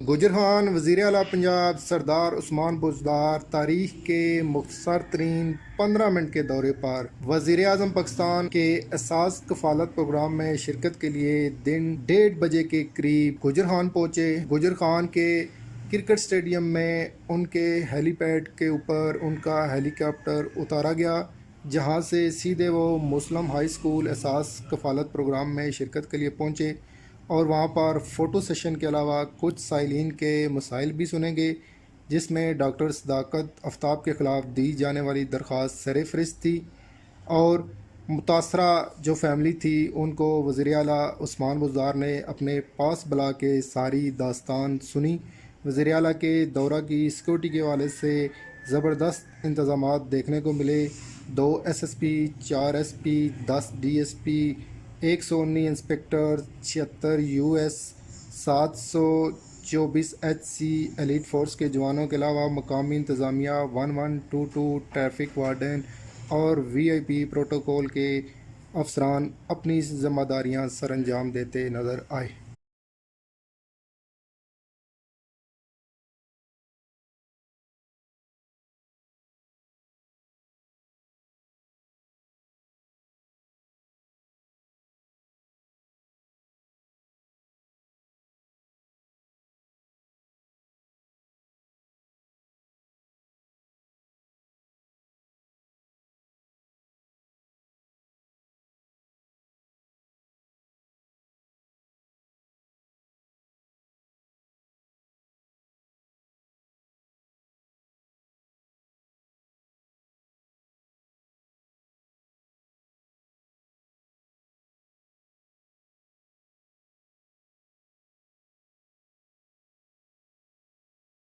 गुजर खान वज़ीर आला पंजाब सरदार उस्मान बुज़दार तारीख के मुख्तसर तरीन 15 मिनट के दौरे पर वज़ीर आज़म पाकिस्तान के एहसास कफ़ालत प्रोग्राम में शिरकत के लिए दिन 1:30 के करीब गुजर खान पहुँचे। गुजर खान के क्रिकेट स्टेडियम में उनके हेलीपैड के ऊपर उनका हेलीकॉप्टर उतारा गया, जहां से सीधे वो मुस्लिम हाई स्कूल एहसास कफ़ालत प्रोग्राम में शिरकत के लिए पहुँचे और वहाँ पर फ़ोटो सेशन के अलावा कुछ साइलिन के मसाइल भी सुनेंगे, जिसमें डॉक्टर सदाकत आफ्ताब के ख़िलाफ़ दी जाने वाली दरख्वास्त सर-ए-फ़हरिस्त थी और मुतासरा जो फैमिली थी उनको वज़ीर आला उस्मान बुज़दार ने अपने पास बुला के सारी दास्तान सुनी। वज़ीर आला के दौरा की सिक्योरिटी के हवाले से ज़बरदस्त इंतज़ामात देखने को मिले। 2 SSP, 4 SP, 10 DSP, 119 inspector, 76 US, 724 HC elite force के जवानों के अलावा मकामी इंतज़ामिया, 1122 ट्रैफिक वार्डन और VIP प्रोटोकॉल के अफसरान अपनी ज़िम्मेदारियाँ सर अंजाम देते नज़र आए।